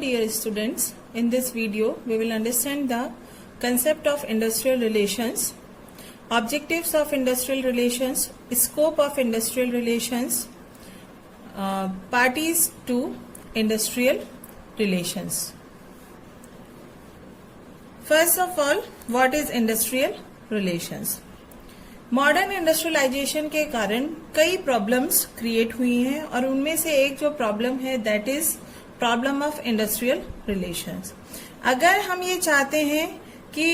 dear students, in this video we will understand the concept of industrial relations, objectives of industrial relations, scope of industrial relations, parties to industrial relations. First of all, what is industrial relations? Modern industrialisation के कारण कई problems create हुई हैं और उनमें से एक जो प्रॉब्लम है that is problem of industrial relations. अगर हम ये चाहते हैं कि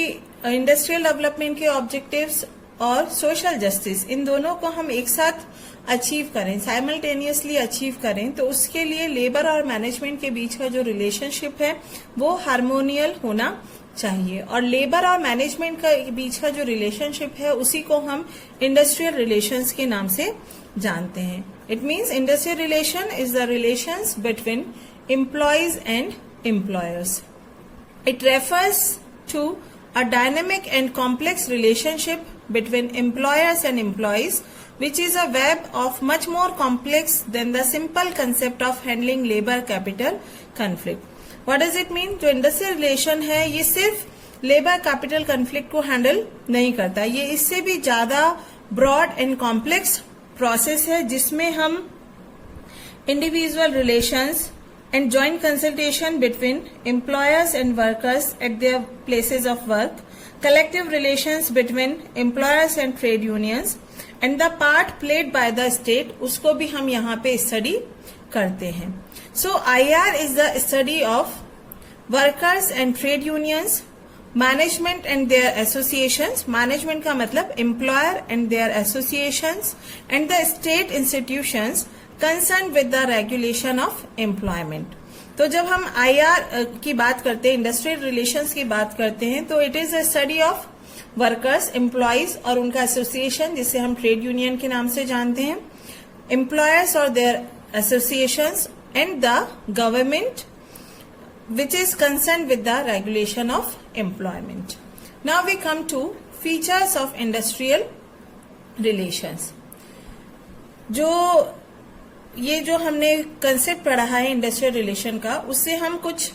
इंडस्ट्रियल डेवलपमेंट के ऑब्जेक्टिव्स और सोशल जस्टिस इन दोनों को हम एक साथ अचीव करें, साइमल्टेनियसली अचीव करें, तो उसके लिए लेबर और मैनेजमेंट के बीच का जो रिलेशनशिप है वो हार्मोनियल होना चाहिए. और लेबर और मैनेजमेंट का बीच का जो रिलेशनशिप है उसी को हम इंडस्ट्रियल रिलेशंस के नाम से जानते हैं. It means industrial relation is the relations between employees and employers. It refers to a dynamic and complex relationship between employers and employees, which is a web of much more complex than the simple concept of handling labor capital conflict. What does it mean? जो industrial relation है ये सिर्फ labour capital conflict को handle नहीं करता, ये इससे भी ज्यादा ब्रॉड एंड कॉम्प्लेक्स प्रोसेस है जिसमें हम individual relations and joint consultation between employers and workers at their places of work, collective relations between employers and trade unions, and the part played by the state, उसको भी हम यहाँ पे study करते हैं. So IR is the study of workers and trade unions, management and their associations. Management का मतलब employer and their associations, and the state institutions concern with the regulation of employment. तो जब हम आईआर की बात करते हैं, इंडस्ट्रियल रिलेशंस की बात करते हैं, तो it is a study of workers, employees और उनका एसोसिएशन जिसे हम ट्रेड यूनियन के नाम से जानते हैं, एम्प्लॉयर्स और their associations, and the government which is concern with the regulation of employment. Now we come to features of industrial relations. ये जो हमने कंसेप्ट पढ़ा है इंडस्ट्रियल रिलेशन का, उससे हम कुछ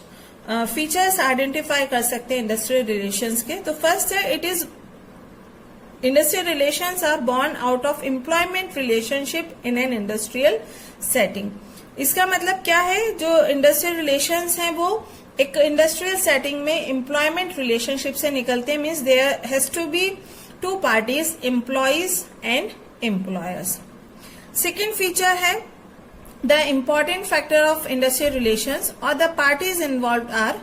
फीचर्स आइडेंटिफाई कर सकते हैं इंडस्ट्रियल रिलेशंस के. तो फर्स्ट है, it is industrial relations are born out of employment relationship in an industrial setting. इसका मतलब क्या है? जो इंडस्ट्रियल रिलेशंस हैं वो एक इंडस्ट्रियल सेटिंग में एम्प्लॉयमेंट रिलेशनशिप से निकलते हैं. Means there has to be two parties, employees and employers. Second feature है, the important factor of industrial relations or the parties involved are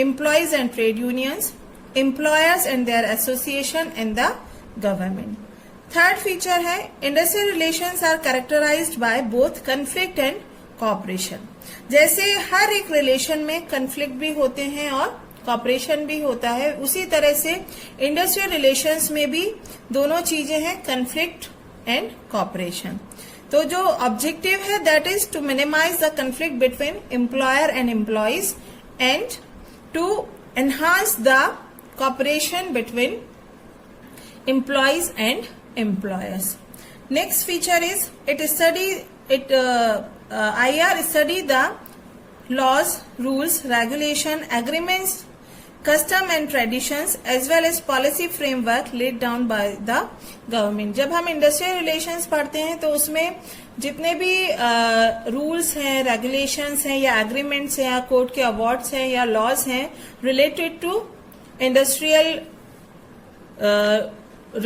employees and trade unions, employers and their association, and the government. Third feature है, industrial relations are characterized by both conflict and cooperation. जैसे हर एक relation में conflict भी होते हैं और cooperation भी होता है, उसी तरह से industrial relations में भी दोनों चीजें हैं, conflict and cooperation. तो जो ऑब्जेक्टिव है that is to minimise the conflict between employer and employees and to enhance the cooperation between employees and employers. Next feature is IR study the laws, rules, regulation, agreements, custom and traditions as well as policy framework laid down by the government. जब हम industrial relations पढ़ते हैं तो उसमें जितने भी rules हैं, regulations हैं या एग्रीमेंट्स हैं या कोर्ट के अवार्ड्स हैं या लॉज हैं रिलेटेड टू इंडस्ट्रियल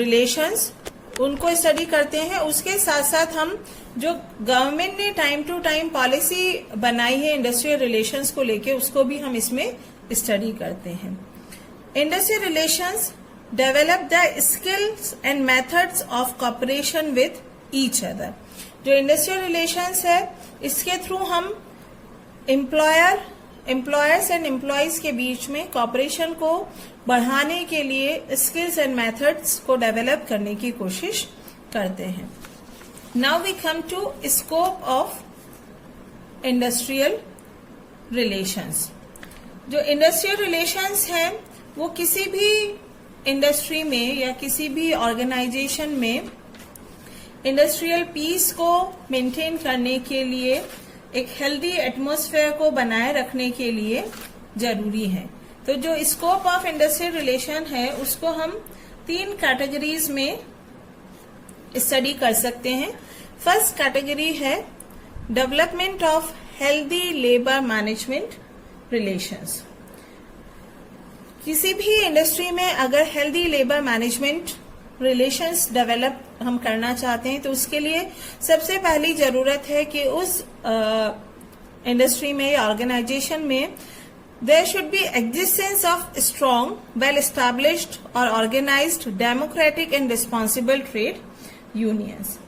रिलेशंस, उनको स्टडी करते हैं. उसके साथ साथ हम जो गवर्नमेंट ने टाइम टू टाइम पॉलिसी बनाई है इंडस्ट्रियल रिलेशंस को लेके, उसको भी हम इसमें स्टडी करते हैं. Industrial relations develop the skills and methods of cooperation with each other. जो इंडस्ट्रियल रिलेशंस है इसके थ्रू हम एम्प्लॉयर्स एंड एम्प्लॉयज के बीच में कॉपरेशन को बढ़ाने के लिए स्किल्स एंड मेथड्स को डेवलप करने की कोशिश करते हैं. Now we come to scope of industrial relations. जो इंडस्ट्रियल रिलेशंस हैं वो किसी भी इंडस्ट्री में या किसी भी ऑर्गेनाइजेशन में इंडस्ट्रियल पीस को मेंटेन करने के लिए एक हेल्दी एटमॉस्फेयर को बनाए रखने के लिए जरूरी है। तो जो स्कोप ऑफ इंडस्ट्रियल रिलेशन है उसको हम 3 कैटेगरीज में स्टडी कर सकते हैं। फर्स्ट कैटेगरी है development of healthy labour management relations. किसी भी इंडस्ट्री में अगर healthy labour management relations develop हम करना चाहते हैं तो उसके लिए सबसे पहली जरूरत है कि उस इंडस्ट्री में या ऑर्गेनाइजेशन में there should be existence of strong, well established और organised democratic and responsible trade unions.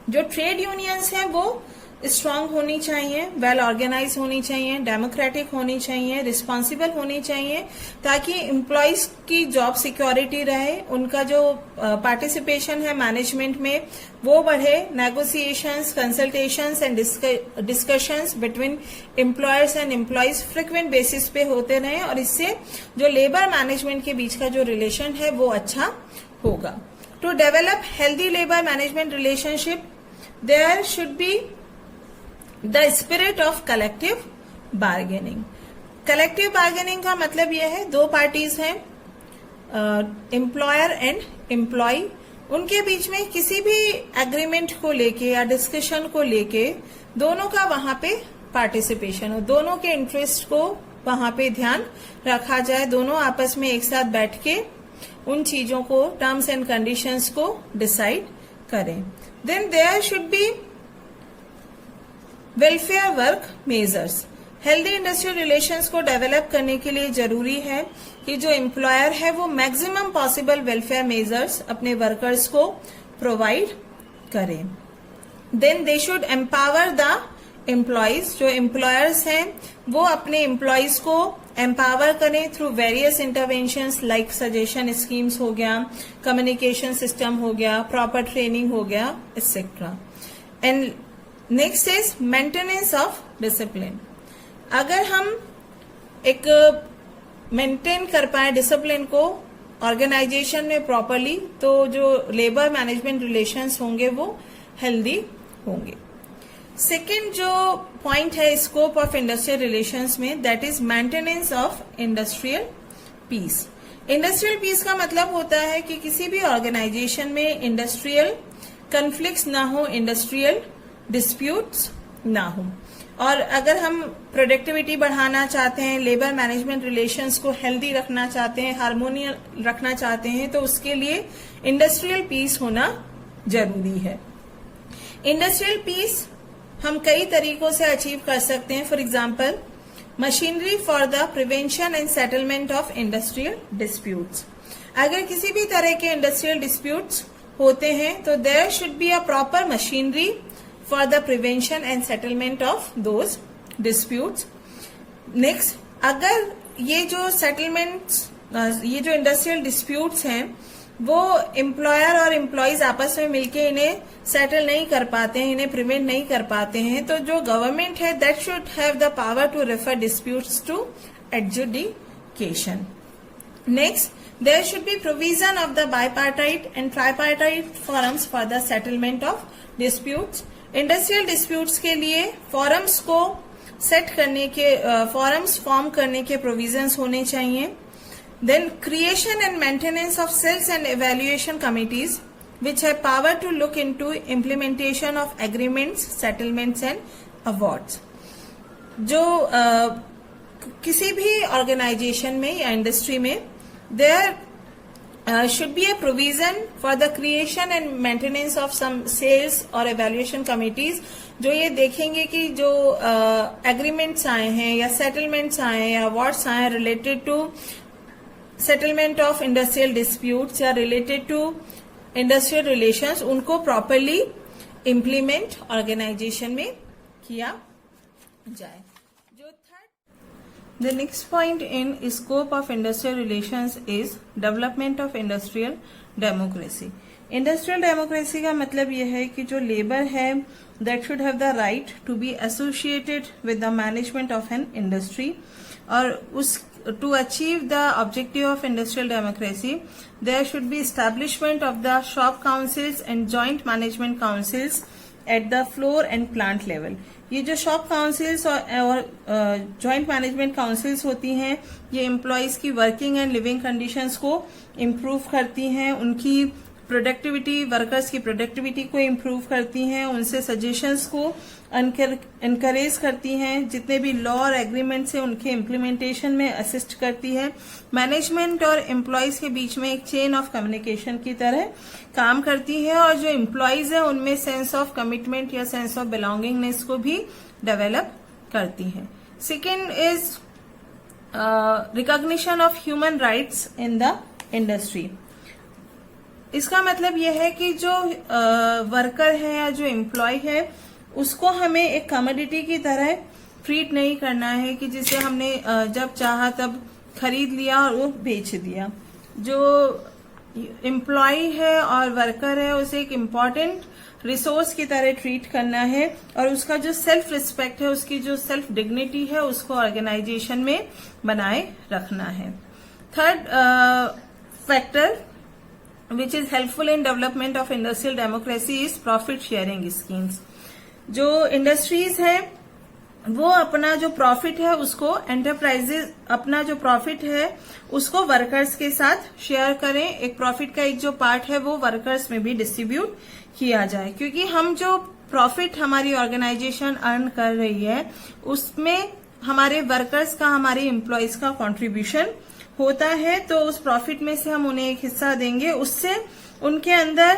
जो ट्रेड यूनियंस हैं वो स्ट्रांग होनी चाहिए, वेल ऑर्गेनाइज होनी चाहिए, डेमोक्रेटिक होनी चाहिए, रिस्पॉन्सिबल होनी चाहिए, ताकि एम्प्लॉयज की जॉब सिक्योरिटी रहे, उनका जो पार्टिसिपेशन है मैनेजमेंट में वो बढ़े, negotiations, consultations and discussions between employers and employees frequent basis पे होते रहे और इससे जो लेबर मैनेजमेंट के बीच का जो रिलेशन है वो अच्छा होगा। To develop healthy labour management relationship there should be the spirit of collective bargaining. Collective bargaining का मतलब यह है 2 पार्टीज हैं, एम्प्लॉयर एंड एम्प्लॉय, उनके बीच में किसी भी एग्रीमेंट को लेके या डिस्कशन को लेके दोनों का वहां पे पार्टिसिपेशन हो, दोनों के इंटरेस्ट को वहां पे ध्यान रखा जाए, दोनों आपस में एक साथ बैठ के उन चीजों को, टर्म्स एंड कंडीशंस को डिसाइड करें। Then there should be welfare work measures. Healthy industrial relations को डेवलप करने के लिए जरूरी है कि जो एम्प्लॉयर है वो मैक्सिमम पॉसिबल वेलफेयर मेजर्स अपने वर्कर्स को प्रोवाइड करें। Then they should empower the employees. जो एम्प्लॉयर्स हैं वो अपने एम्प्लॉयज को एम्पावर करें through various interventions like suggestion schemes हो गया, कम्युनिकेशन सिस्टम हो गया, प्रॉपर ट्रेनिंग हो गया, etcetera. And next is maintenance of discipline. अगर हम एक मेंटेन कर पाए डिसिप्लिन को ऑर्गेनाइजेशन में प्रॉपरली तो जो लेबर मैनेजमेंट रिलेशंस होंगे वो हेल्दी होंगे। सेकेंड जो पॉइंट है स्कोप ऑफ इंडस्ट्रियल रिलेशंस में, that is maintenance of industrial peace. Industrial peace का मतलब होता है कि किसी भी ऑर्गेनाइजेशन में इंडस्ट्रियल कन्फ्लिक्ट्स ना हो, इंडस्ट्रियल डिस्प्यूट्स ना हो। और अगर हम प्रोडक्टिविटी बढ़ाना चाहते हैं, लेबर मैनेजमेंट रिलेशंस को हेल्दी रखना चाहते हैं, हार्मोनियल रखना चाहते हैं, तो उसके लिए इंडस्ट्रियल पीस होना जरूरी है। इंडस्ट्रियल पीस हम कई तरीकों से अचीव कर सकते हैं। For example, machinery for the prevention and settlement of industrial disputes. अगर किसी भी तरह के इंडस्ट्रियल डिस्प्यूट्स होते हैं तो there should be a proper machinery for the prevention and settlement of those disputes. Next, अगर ये जो settlements, ये जो industrial disputes हैं वो employer और employees आपस में मिलके इन्हें settle नहीं कर पाते हैं, इन्हें prevent नहीं कर पाते हैं, तो जो government है that should have the power to refer disputes to adjudication. Next, there should be provision of the bipartite and tripartite forums for the settlement of disputes. Industrial disputes के लिए फॉरम्स को सेट करने के, forums form करने के provisions होने चाहिए। Then creation and maintenance of cells and evaluation committees which have power to look into implementation of agreements, settlements and awards. जो किसी भी ऑर्गेनाइजेशन में या इंडस्ट्री में there should be a provision for the creation and maintenance of some sales or evaluation committees, जो ये देखेंगे कि जो agreements आए हैं या settlements आए हैं या awards आए हैं related to settlement of industrial disputes या related to industrial relations, उनको properly implement organization में किया जाए। The next point in scope of industrial relations is development of industrial democracy. Industrial democracy का मतलब यह है कि जो लेबर है that should have the right to be associated with the management of an industry, और उस to achieve the objective of industrial democracy there should be establishment of the shop councils and joint management councils at the floor and plant level. ये जो shop councils और joint management councils होती हैं, ये employees की working and living conditions को improve करती हैं, उनकी प्रोडक्टिविटी, वर्कर्स की प्रोडक्टिविटी को इम्प्रूव करती हैं, उनसे सजेशंस को एनकरेज करती हैं, जितने भी लॉ और एग्रीमेंट्स हैं उनके इम्प्लीमेंटेशन में असिस्ट करती है। मैनेजमेंट और एम्प्लॉयज के बीच में एक चेन ऑफ कम्युनिकेशन की तरह काम करती है और जो एम्प्लॉयज है उनमें सेंस ऑफ कमिटमेंट या सेंस ऑफ बिलोंगिंगनेस को भी डेवलप करती है। Second is recognition of human rights in the industry. इसका मतलब यह है कि जो वर्कर है या जो एम्प्लॉय है उसको हमें एक कमोडिटी की तरह ट्रीट नहीं करना है कि जिसे हमने जब चाहा तब खरीद लिया और वो बेच दिया। जो एम्प्लॉय है और वर्कर है उसे एक इम्पॉर्टेंट रिसोर्स की तरह ट्रीट करना है और उसका जो सेल्फ रिस्पेक्ट है, उसकी जो सेल्फ डिग्निटी है, उसको ऑर्गेनाइजेशन में बनाए रखना है। Third factor which is helpful in development of industrial democracy is profit sharing schemes। जो इंडस्ट्रीज है वो अपना जो प्रॉफिट है उसको एंटरप्राइजेज अपना जो प्रॉफिट है उसको वर्कर्स के साथ शेयर करें। एक प्रॉफिट का एक जो पार्ट है वो वर्कर्स में भी डिस्ट्रीब्यूट किया जाए, क्योंकि हम जो प्रॉफिट हमारी ऑर्गेनाइजेशन अर्न कर रही है उसमें हमारे वर्कर्स का, हमारे एम्प्लॉयज का कंट्रीब्यूशन होता है। तो उस प्रॉफिट में से हम उन्हें एक हिस्सा देंगे, उससे उनके अंदर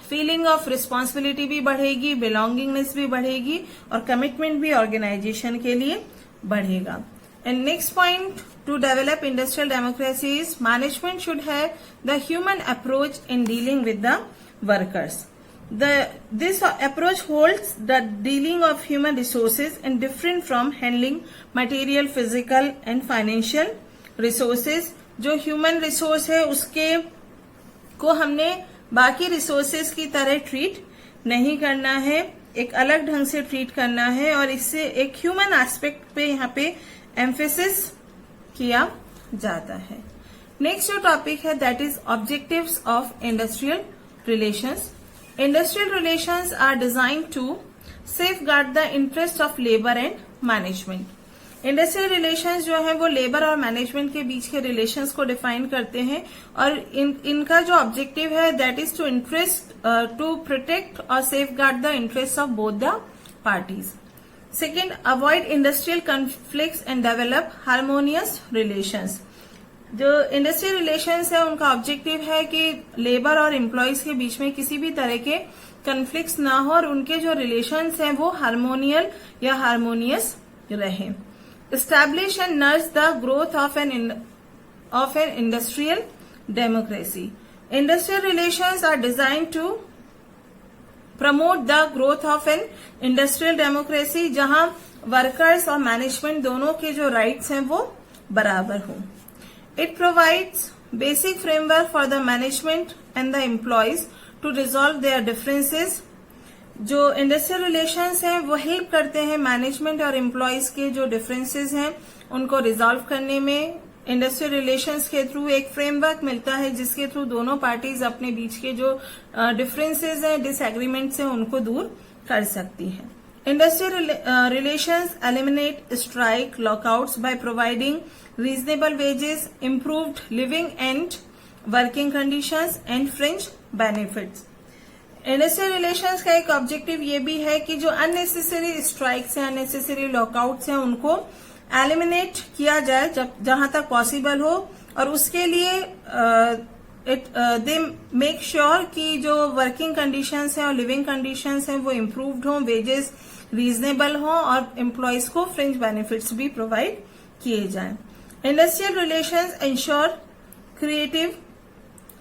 फीलिंग ऑफ रिस्पॉन्सिबिलिटी भी बढ़ेगी, बिलोंगिंगनेस भी बढ़ेगी और कमिटमेंट भी ऑर्गेनाइजेशन के लिए बढ़ेगा। And next point two develop industrial democracy is management should have the human approach in dealing with the workers. This approach holds the dealing of human resources and different from handling material, physical and financial resources। जो human resource है उसके को हमने बाकी resources की तरह treat नहीं करना है, एक अलग ढंग से ट्रीट करना है और इससे एक ह्यूमन एस्पेक्ट पे यहाँ पे एम्फेसिस किया जाता है। नेक्स्ट जो टॉपिक है that is objectives of industrial relations. Industrial relations are designed to safeguard the interest of labor and management। Industrial relations जो है वो लेबर और मैनेजमेंट के बीच के रिलेशंस को डिफाइन करते हैं और इनका जो ऑब्जेक्टिव है दैट इज टू प्रोटेक्ट और safeguard the interest of both the parties. Second, avoid industrial conflicts and develop harmonious relations. जो इंडस्ट्रियल रिलेशंस है उनका ऑब्जेक्टिव है कि लेबर और एम्प्लॉयज के बीच में किसी भी तरह के कॉन्फ्लिक्ट्स ना हो और उनके जो रिलेशंस हैं वो हार्मोनियल या हार्मोनियस रहे। Establish and nurture the growth of an industrial democracy. Industrial relations are designed to promote the growth of an industrial democracy, जहां वर्कर्स और मैनेजमेंट दोनों के जो राइट्स हैं वो बराबर हों। It provides basic framework for the management and the employees to resolve their differences। जो इंडस्ट्रियल रिलेशंस हैं वो हेल्प करते हैं मैनेजमेंट और एम्प्लॉयज के जो डिफरेंसेस हैं उनको रिजॉल्व करने में। इंडस्ट्रियल रिलेशंस के थ्रू एक फ्रेमवर्क मिलता है जिसके थ्रू दोनों पार्टीज अपने बीच के जो डिफरेंसेस हैं, डिसएग्रीमेंट्स हैं, उनको दूर कर सकती हैं। Industrial relations eliminate strike, lockouts by providing reasonable wages, improved living and working conditions and fringe benefits। Industrial relations का एक ऑब्जेक्टिव ये भी है कि जो अननेसेसरी स्ट्राइक्स हैं, अननेसेसरी लॉकआउट्स हैं, उनको एलिमिनेट किया जाए जहां तक पॉसिबल हो और उसके लिए दे मेक श्योर कि जो वर्किंग कंडीशंस हैं और लिविंग कंडीशंस हैं वो इम्प्रूव्ड हों, वेजेस रीजनेबल हों और एम्प्लॉयज को फ्रिंज बेनिफिट्स भी प्रोवाइड किए जाएं। Industrial relations ensure creative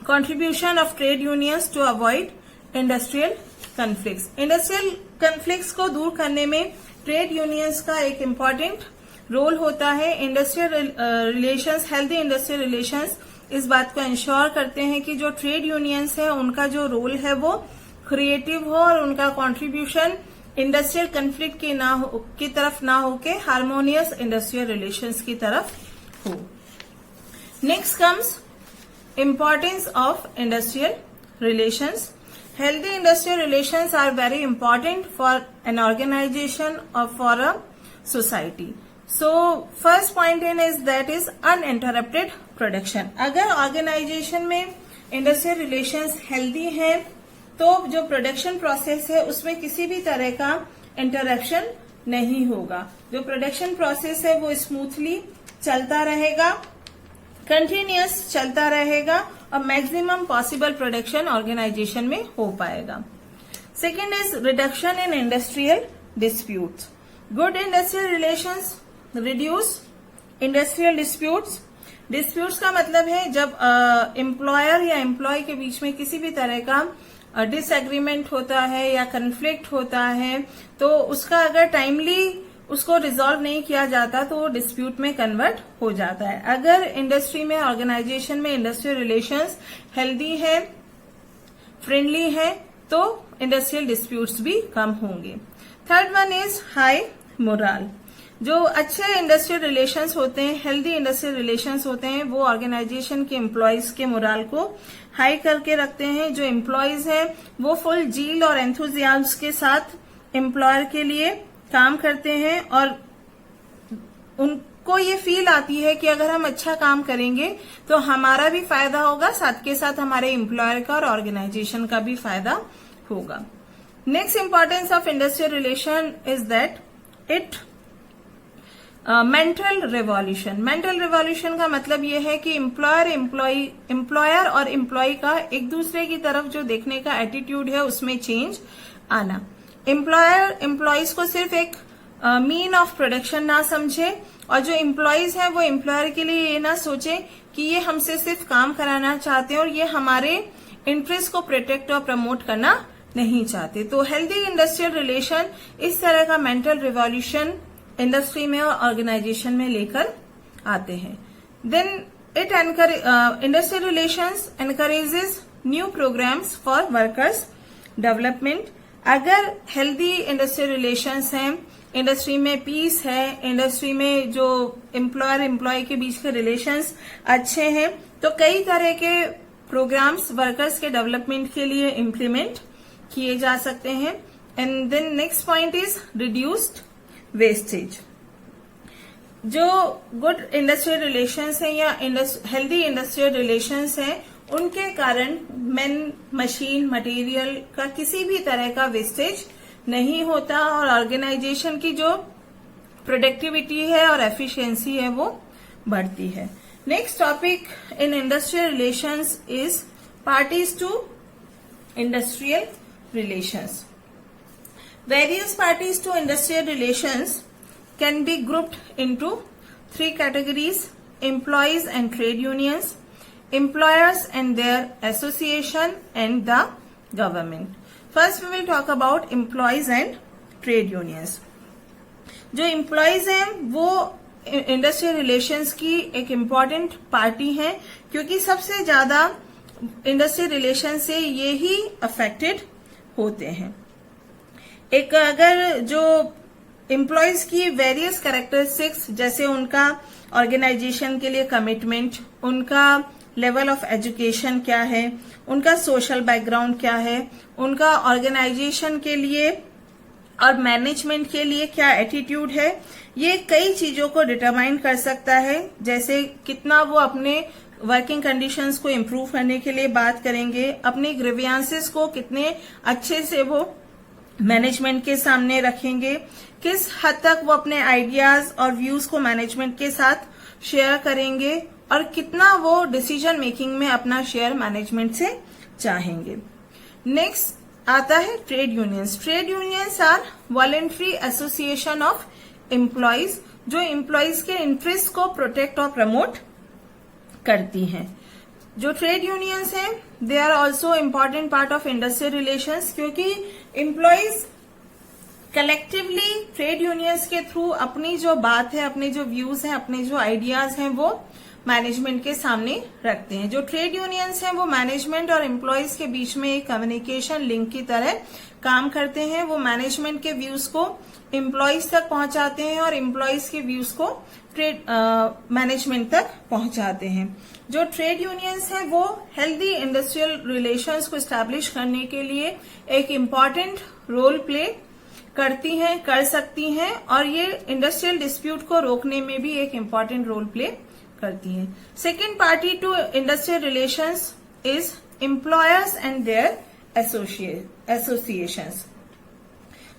contribution of trade unions to avoid industrial conflicts. Industrial conflicts को दूर करने में ट्रेड यूनियंस का एक इम्पॉर्टेंट रोल होता है। Industrial relations, healthy industrial relations इस बात को इंश्योर करते हैं कि जो ट्रेड यूनियंस है उनका जो रोल है वो क्रिएटिव हो और उनका कंट्रीब्यूशन इंडस्ट्रियल कन्फ्लिक्ट की तरफ ना होके हार्मोनियस इंडस्ट्रियल रिलेशंस की तरफ हो। Next comes importance of industrial relations. healthy industrial relations are very important for an organization or for a society. So first point in is that is uninterrupted production. अगर organisation में industrial relations healthy हैं तो जो production process है उसमें किसी भी तरह का इंटरप्शन नहीं होगा. जो प्रोडक्शन प्रोसेस है वो स्मूथली चलता रहेगा, कंटिन्यूअस चलता रहेगा और मैक्सिमम पॉसिबल प्रोडक्शन ऑर्गेनाइजेशन में हो पाएगा. Second is reduction in industrial disputes. Good industrial relations reduce industrial disputes. Disputes का मतलब है जब एम्प्लॉयर या एम्प्लॉय के बीच में किसी भी तरह का डिसएग्रीमेंट होता है या कन्फ्लिक्ट होता है तो उसका अगर टाइमली उसको रिजॉल्व नहीं किया जाता तो वो डिस्प्यूट में कन्वर्ट हो जाता है. अगर इंडस्ट्री में ऑर्गेनाइजेशन में इंडस्ट्रियल रिलेशंस हेल्दी है, फ्रेंडली है तो इंडस्ट्रियल डिस्प्यूट्स भी कम होंगे. Third one is high moral. जो अच्छे इंडस्ट्रियल रिलेशंस होते हैं, हेल्दी इंडस्ट्रियल रिलेशंस होते हैं, वो ऑर्गेनाइजेशन के एम्प्लॉयज के मोरल को हाई करके रखते हैं. जो एम्प्लॉयज हैं वो फुल जील और एंथुजियाज्म के साथ एम्प्लॉयर के लिए काम करते हैं और उनको ये फील आती है कि अगर हम अच्छा काम करेंगे तो हमारा भी फायदा होगा, साथ के साथ हमारे एम्प्लॉयर का और ऑर्गेनाइजेशन का भी फायदा होगा. Next importance of industrial relation is that it mental revolution. Mental revolution का मतलब यह है कि एम्प्लॉयर और एम्प्लॉय का एक दूसरे की तरफ जो देखने का एटीट्यूड है उसमें चेंज आना. एम्प्लॉयर एम्प्लॉयज को सिर्फ एक मीन ऑफ प्रोडक्शन ना समझे और जो एम्प्लॉयज हैं वो एम्प्लॉयर के लिए ये ना सोचे कि ये हमसे सिर्फ काम कराना चाहते हैं और ये हमारे इंटरेस्ट को प्रोटेक्ट और प्रमोट करना नहीं चाहते. तो हेल्दी इंडस्ट्रियल रिलेशन इस तरह का मेंटल रिवॉल्यूशन इंडस्ट्री में और ऑर्गेनाइजेशन में लेकर आते हैं. Then it industrial relations encourages new programmes for workers development. अगर हेल्दी इंडस्ट्रियल रिलेशंस हैं, इंडस्ट्री में पीस है, इंडस्ट्री में जो एम्प्लॉयर एम्प्लॉय के बीच के रिलेशंस अच्छे हैं तो कई तरह के प्रोग्राम्स वर्कर्स के डेवलपमेंट के लिए इम्प्लीमेंट किए जा सकते हैं. And then next point is reduced wastage. जो गुड इंडस्ट्रियल रिलेशंस हैं या हेल्दी इंडस्ट्रियल रिलेशंस हैं उनके कारण मैन, मशीन, मटेरियल का किसी भी तरह का वेस्टेज नहीं होता और ऑर्गेनाइजेशन की जो प्रोडक्टिविटी है और एफिशिएंसी है वो बढ़ती है. Next topic in industrial relations is parties to industrial relations. Various parties to industrial relations can be grouped into three categories: employees and trade unions, employers and their association, and the government. First we will talk about employees and trade unions. जो employees हैं वो industrial relations की एक important party है क्योंकि सबसे ज्यादा industrial relation से ये ही अफेक्टेड होते हैं. एक अगर जो एम्प्लॉयज की वेरियस कैरेक्टरिस्टिक्स जैसे उनका ऑर्गेनाइजेशन के लिए कमिटमेंट, उनका लेवल ऑफ एजुकेशन क्या है, उनका सोशल बैकग्राउंड क्या है, उनका ऑर्गेनाइजेशन के लिए और मैनेजमेंट के लिए क्या एटीट्यूड है, ये कई चीजों को डिटरमाइन कर सकता है. जैसे कितना वो अपने वर्किंग कंडीशंस को इम्प्रूव करने के लिए बात करेंगे, अपने ग्रीवियंसेस को कितने अच्छे से वो मैनेजमेंट के सामने रखेंगे, किस हद तक वो अपने आइडियाज और व्यूज को मैनेजमेंट के साथ शेयर करेंगे और कितना वो डिसीजन मेकिंग में अपना शेयर मैनेजमेंट से चाहेंगे. नेक्स्ट आता है trade unions. Trade unions are voluntary association of employees जो एम्प्लॉयज के इंटरेस्ट को प्रोटेक्ट और प्रमोट करती हैं. जो ट्रेड यूनियंस हैं they are also important part of industrial relations क्योंकि एम्प्लॉयज कलेक्टिवली ट्रेड यूनियंस के थ्रू अपनी जो बात है, अपने जो व्यूज हैं, अपने जो आइडियाज हैं वो मैनेजमेंट के सामने रखते हैं। जो ट्रेड यूनियंस हैं वो मैनेजमेंट और एम्प्लॉयज के बीच में एक कम्युनिकेशन लिंक की तरह काम करते हैं। वो मैनेजमेंट के व्यूज को एम्प्लॉयज तक पहुंचाते हैं और एम्प्लॉयज के व्यूज को ट्रेड मैनेजमेंट तक पहुंचाते हैं। जो ट्रेड यूनियंस हैं वो हेल्दी इंडस्ट्रियल रिलेशंस को एस्टैब्लिश करने के लिए एक इम्पॉर्टेंट रोल प्ले करती हैं, कर सकती हैं, और ये इंडस्ट्रियल डिस्प्यूट को रोकने में भी एक इम्पॉर्टेंट रोल प्ले करती हैं। Second party to industrial relations is employers and their associations.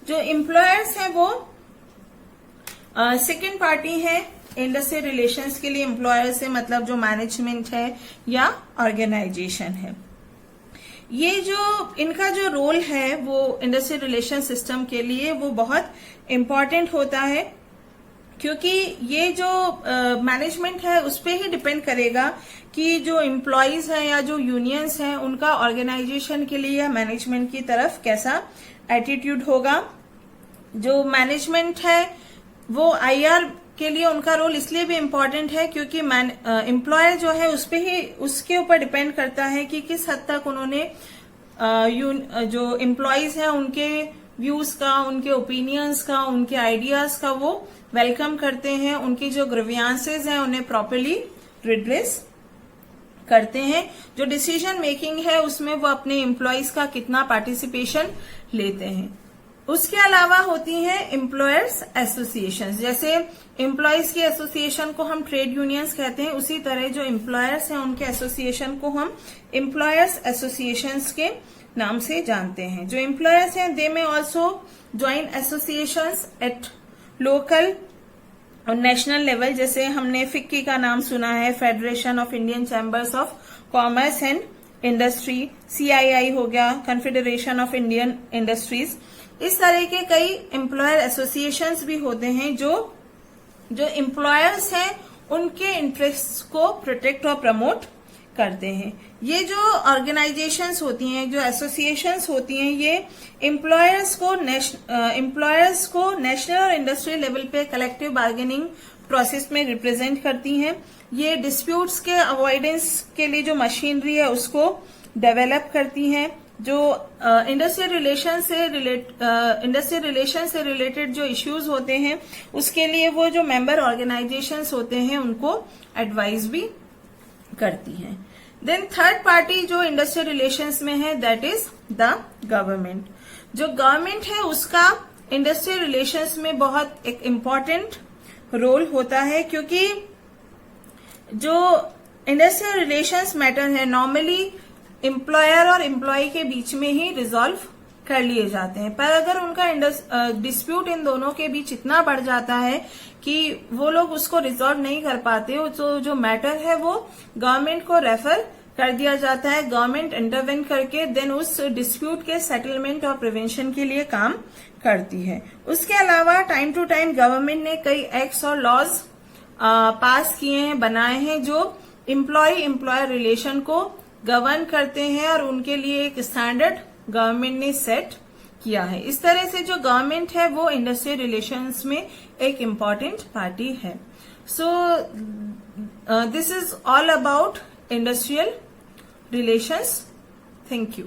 जो एम्प्लॉयर्स हैं वो सेकेंड पार्टी है इंडस्ट्रियल रिलेशंस के लिए। एम्प्लॉयर्स है मतलब जो मैनेजमेंट है या ऑर्गेनाइजेशन है। ये जो इनका जो रोल है वो इंडस्ट्रियल रिलेशन सिस्टम के लिए वो बहुत इम्पॉर्टेंट होता है, क्योंकि ये जो मैनेजमेंट है उस पर ही डिपेंड करेगा कि जो एम्प्लॉयज हैं या जो यूनियंस हैं उनका ऑर्गेनाइजेशन के लिए या मैनेजमेंट की तरफ कैसा एटीट्यूड होगा। जो मैनेजमेंट है वो आईआर के लिए उनका रोल इसलिए भी इम्पोर्टेंट है क्योंकि एम्प्लॉयर जो है उस पे ही उसके ऊपर डिपेंड करता है कि किस हद तक उन्होंने जो एम्प्लॉयज हैं उनके व्यूज का, उनके ओपिनियंस का, उनके आइडियाज का वो वेलकम करते हैं, उनकी जो ग्रीवियंसेस हैं उन्हें प्रॉपरली रिड्रेस करते हैं। जो डिसीजन मेकिंग है उसमें वो अपने एम्प्लॉयज का कितना पार्टिसिपेशन लेते हैं। उसके अलावा होती हैं एम्प्लॉयर्स एसोसिएशंस। जैसे एम्प्लॉयज की एसोसिएशन को हम ट्रेड यूनियंस कहते हैं, उसी तरह जो एम्प्लॉयर्स हैं उनके एसोसिएशन को हम एम्प्लॉयर्स एसोसिएशंस के नाम से जानते हैं। जो एम्प्लॉयर्स हैं दे में also join associations at local और नेशनल लेवल। जैसे हमने फिक्की का नाम सुना है, federation of Indian chambers of commerce and industry, CII हो गया, कन्फेडरेशन ऑफ इंडियन इंडस्ट्रीज। इस तरह के कई एम्प्लॉयर एसोसिएशंस भी होते हैं जो एम्प्लॉयर्स हैं उनके इंटरेस्ट को प्रोटेक्ट और प्रमोट करते हैं। ये जो ऑर्गेनाइजेशंस होती हैं, जो एसोसिएशंस होती हैं, ये एम्प्लॉयर्स को नेशनल और इंडस्ट्रियल लेवल पे कलेक्टिव बार्गेनिंग प्रोसेस में रिप्रेजेंट करती हैं। ये डिस्प्यूट्स के अवॉइडेंस के लिए जो मशीनरी है उसको डेवलप करती हैं। जो इंडस्ट्रियल रिलेशन से रिलेटेड जो इश्यूज होते हैं उसके लिए वो जो मेंबर ऑर्गेनाइजेशंस होते हैं उनको एडवाइस भी करती हैं। देन थर्ड पार्टी जो इंडस्ट्रियल रिलेशंस में है दैट इज द गवर्नमेंट। जो गवर्नमेंट है उसका इंडस्ट्रियल रिलेशंस में बहुत एक इम्पॉर्टेंट रोल होता है, क्योंकि जो इंडस्ट्रियल रिलेशंस मैटर है नॉर्मली एम्प्लॉयर और एम्प्लॉय के बीच में ही रिजॉल्व कर लिए जाते हैं, पर अगर उनका डिस्प्यूट इन दोनों के बीच इतना बढ़ जाता है कि वो लोग उसको रिजॉल्व नहीं कर पाते, तो जो मैटर है वो गवर्नमेंट को रेफर कर दिया जाता है। गवर्नमेंट इंटरवेन करके देन उस डिस्प्यूट के सेटलमेंट और प्रिवेंशन के लिए काम करती है। उसके अलावा टाइम टू टाइम गवर्नमेंट ने कई एक्ट्स और लॉज पास किए हैं, बनाए हैं, जो एम्प्लॉयर रिलेशन को गवर्न करते हैं और उनके लिए एक स्टैंडर्ड गवर्नमेंट ने सेट किया है। इस तरह से जो गवर्नमेंट है वो इंडस्ट्रियल रिलेशंस में एक इम्पॉर्टेंट पार्टी है। So this is all about industrial relations. Thank you.